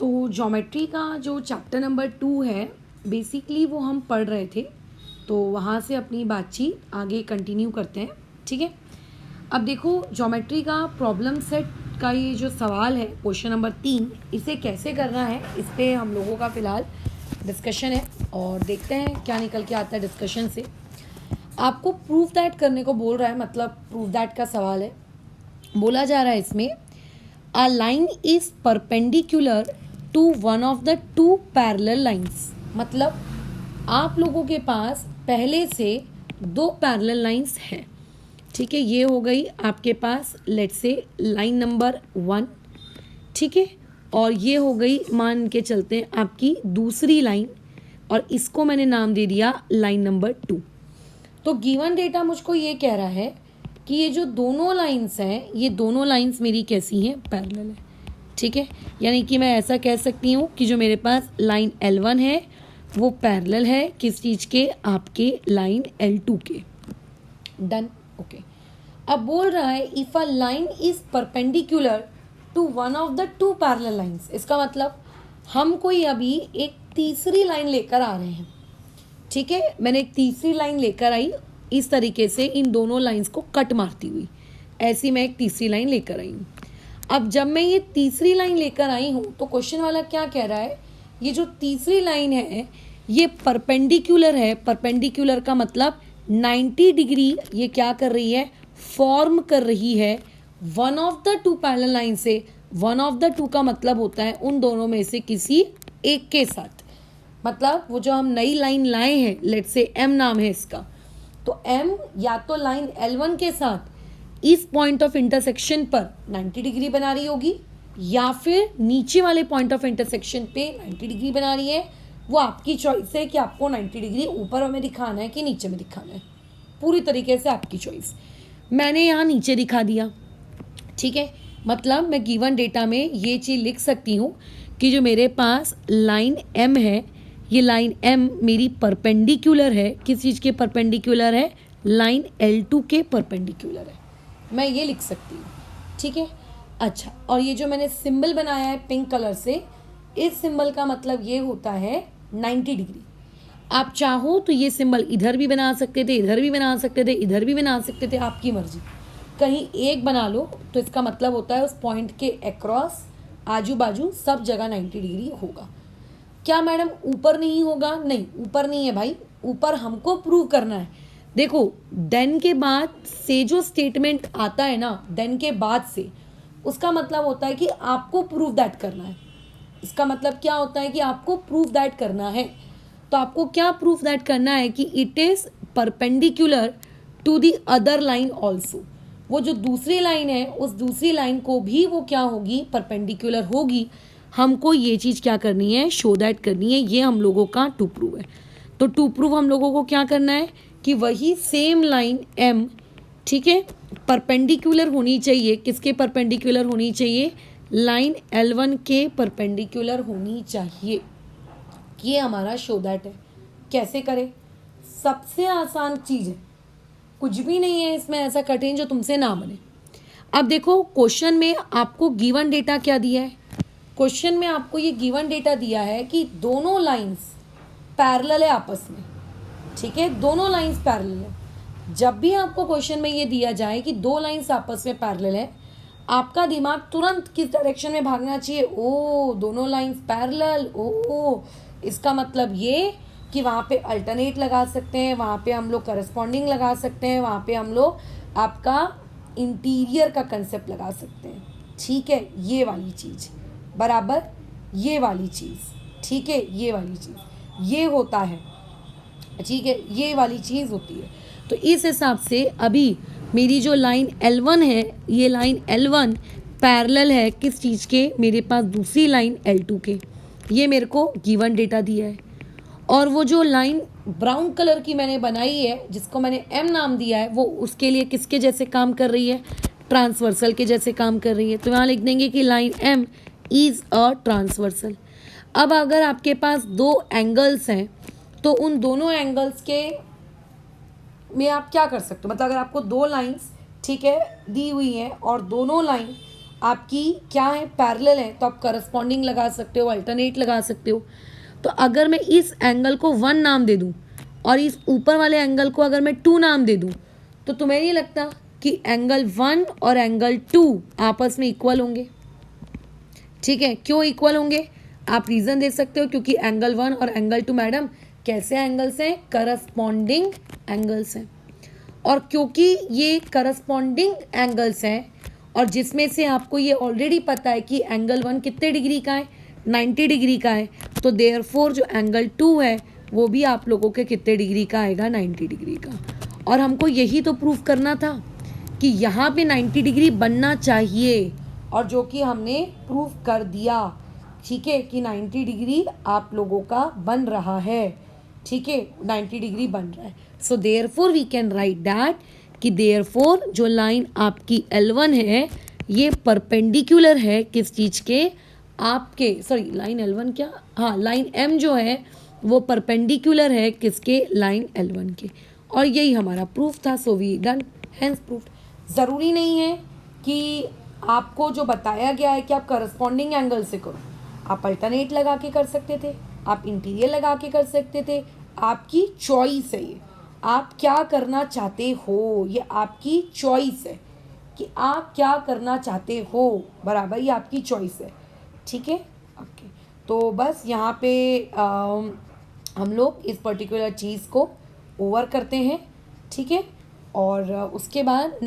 तो ज्योमेट्री का जो चैप्टर नंबर 2 है, बेसिकली वो हम पढ़ रहे थे, तो वहाँ से अपनी बातचीत आगे कंटिन्यू करते हैं। ठीक है, अब देखो ज्योमेट्री का प्रॉब्लम सेट का ये जो सवाल है क्वेश्चन नंबर 3, इसे कैसे करना है इस पर हम लोगों का फ़िलहाल डिस्कशन है और देखते हैं क्या निकल के आता है डिस्कशन से। आपको प्रूफ दैट करने को बोल रहा है, मतलब प्रूफ दैट का सवाल है। बोला जा रहा है इसमें a line is perpendicular to one of the two parallel lines, मतलब आप लोगों के पास पहले से दो पैरेलल लाइंस हैं। ठीक है, ये हो गई आपके पास लेट्स से लाइन नंबर 1, ठीक है, और ये हो गई मान के चलते हैं आपकी दूसरी लाइन, और इसको मैंने नाम दे दिया लाइन नंबर 2। तो गिवन डेटा मुझको ये कह रहा है कि ये जो दोनों लाइंस हैं, ये दोनों लाइंस मेरी कैसी हैं, पैरेलल है। ठीक है, यानी कि मैं ऐसा कह सकती हूँ कि जो मेरे पास लाइन L1 है वो पैरेलल है किस चीज़ के, आपके लाइन L2 के। Done, okay. अब बोल रहा है if a line is perpendicular to one of the two parallel lines, इसका मतलब हम कोई अभी एक तीसरी लाइन लेकर आ रहे हैं। ठीक है, मैंने एक तीसरी लाइन लेकर आई, इस तरीके से इन दोनों लाइंस को कट मारती हुई, ऐसी मैं एक तीसरी लाइन लेकर आई हूँ। अब जब मैं ये तीसरी लाइन लेकर आई हूँ तो क्वेश्चन वाला क्या कह रहा है, ये जो तीसरी लाइन है ये परपेंडिकुलर है। परपेंडिकुलर का मतलब 90 डिग्री ये क्या कर रही है, फॉर्म कर रही है one of the two parallel line से। वन ऑफ द टू का मतलब होता है उन दोनों में से किसी एक के साथ, मतलब वो जो हम नई लाइन लाए हैं, लेट्स से M नाम है इसका, तो M या तो लाइन L1 के साथ इस पॉइंट ऑफ इंटरसेक्शन पर 90 डिग्री बना रही होगी, या फिर नीचे वाले पॉइंट ऑफ इंटरसेक्शन पे 90 डिग्री बना रही है। वो आपकी चॉइस है कि आपको 90 डिग्री ऊपर में दिखाना है कि नीचे में दिखाना है, पूरी तरीके से आपकी चॉइस। मैंने यहाँ नीचे दिखा दिया। ठीक है, मतलब मैं गिवन डेटा में ये चीज़ लिख सकती हूँ कि जो मेरे पास लाइन M है, ये लाइन M मेरी परपेंडिकुलर है, किस चीज़ के परपेंडिकुलर है, लाइन L2 के परपेंडिकुलर है, मैं ये लिख सकती हूँ। ठीक है, अच्छा, और ये जो मैंने सिंबल बनाया है पिंक कलर से, इस सिंबल का मतलब ये होता है 90 डिग्री। आप चाहो तो ये सिंबल इधर भी बना सकते थे, इधर भी बना सकते थे, इधर भी बना सकते थे, आपकी मर्जी। कहीं एक बना लो तो इसका मतलब होता है उस पॉइंट के अक्रॉस आजू बाजू सब जगह 90 डिग्री होगा। क्या मैडम ऊपर नहीं होगा? नहीं, ऊपर नहीं है भाई, ऊपर हमको प्रूव करना है। देखो देन के बाद से जो स्टेटमेंट आता है ना, देन के बाद से, उसका मतलब होता है कि आपको प्रूव दैट करना है। इसका मतलब क्या होता है कि आपको प्रूव दैट करना है। तो आपको क्या प्रूफ दैट करना है कि it is perpendicular to the other line also. वो जो दूसरी लाइन है उस दूसरी लाइन को भी वो क्या होगी, परपेंडिकुलर होगी। हमको ये चीज़ क्या करनी है, शो दैट करनी है। ये हम लोगों का टू प्रूव है। तो टू प्रूव हम लोगों को क्या करना है कि वही सेम लाइन M, ठीक है, परपेंडिकुलर होनी चाहिए। किसके परपेंडिकुलर होनी चाहिए, लाइन L1 के परपेंडिकुलर होनी चाहिए। ये हमारा शो दैट है। कैसे करें, सबसे आसान चीज़ है, कुछ भी नहीं है इसमें ऐसा कठिन जो तुमसे ना बने। अब देखो क्वेश्चन में आपको गिवन डेटा क्या दिया है, क्वेश्चन में आपको ये गिवन डेटा दिया है कि दोनों लाइंस पैरेलल है आपस में। ठीक है, दोनों लाइंस पैरेलल है। जब भी आपको क्वेश्चन में ये दिया जाए कि दो लाइंस आपस में पैरेलल है, आपका दिमाग तुरंत किस डायरेक्शन में भागना चाहिए, ओ दोनों लाइंस पैरेलल, ओ इसका मतलब ये कि वहाँ पे अल्टरनेट लगा सकते हैं, वहाँ पे हम लोग करस्पॉन्डिंग लगा सकते हैं, वहाँ पे हम लोग आपका इंटीरियर का कंसेप्ट लगा सकते हैं। ठीक है, ये वाली चीज़ बराबर, ये वाली चीज़, ठीक है, ये वाली चीज़, ये होता है। ठीक है, ये वाली चीज़ होती है। तो इस हिसाब से अभी मेरी जो लाइन L1 है, ये लाइन L1 पैरेलल है किस चीज़ के, मेरे पास दूसरी लाइन L2 के। ये मेरे को गिवन डेटा दिया है। और वो जो लाइन ब्राउन कलर की मैंने बनाई है, जिसको मैंने M नाम दिया है, वो उसके लिए किसके जैसे काम कर रही है, ट्रांसवर्सल के जैसे काम कर रही है। तो यहाँ लिख देंगे कि line M is a transversal. अब अगर आपके पास दो एंगल्स हैं तो उन दोनों एंगल्स के में आप क्या कर सकते हो, मतलब अगर आपको दो लाइंस, ठीक है, दी हुई हैं और दोनों लाइन आपकी क्या है, पैरेलल है, तो आप करस्पॉन्डिंग लगा सकते हो, अल्टरनेट लगा सकते हो। तो अगर मैं इस एंगल को 1 नाम दे दूं और इस ऊपर वाले एंगल को अगर मैं 2 नाम दे दूं, तो तुम्हें नहीं लगता कि एंगल 1 और एंगल 2 आपस में इक्वल होंगे? ठीक है, क्यों इक्वल होंगे? आप रीज़न दे सकते हो, क्योंकि एंगल 1 और एंगल 2 मैडम कैसे एंगल्स हैं? करस्पॉन्डिंग एंगल्स हैं। और क्योंकि ये करस्पॉन्डिंग एंगल्स हैं और जिसमें से आपको ये ऑलरेडी पता है कि एंगल 1 कितने डिग्री का है, 90 डिग्री का है, तो देयरफॉर जो एंगल 2 है वो भी आप लोगों के कितने डिग्री का आएगा? 90 डिग्री का। और हमको यही तो प्रूफ करना था कि यहाँ पे 90 डिग्री बनना चाहिए, और जो कि हमने प्रूफ कर दिया। ठीक है, कि 90 डिग्री आप लोगों का बन रहा है। ठीक है, 90 डिग्री बन रहा है। So therefore we can write that कि देयरफॉर जो लाइन आपकी L1 है ये परपेंडिकुलर है किस चीज़ के? आपके, सॉरी लाइन L1 क्या, हाँ लाइन M जो है वो परपेंडिकुलर है किसके? लाइन L1 के। और यही हमारा प्रूफ था। So we done, hence proof. ज़रूरी नहीं है कि आपको जो बताया गया है कि आप करस्पॉन्डिंग एंगल से करो, आप अल्टरनेट लगा के कर सकते थे, आप इंटीरियर लगा के कर सकते थे, आपकी चॉइस है ये, आप क्या करना चाहते हो, ये आपकी चॉइस है कि आप क्या करना चाहते हो, बराबर, ये आपकी चॉइस है। ठीक है, ओके। तो बस यहाँ पे हम लोग इस पर्टिकुलर चीज़ को ओवर करते हैं। ठीक है, और उसके बाद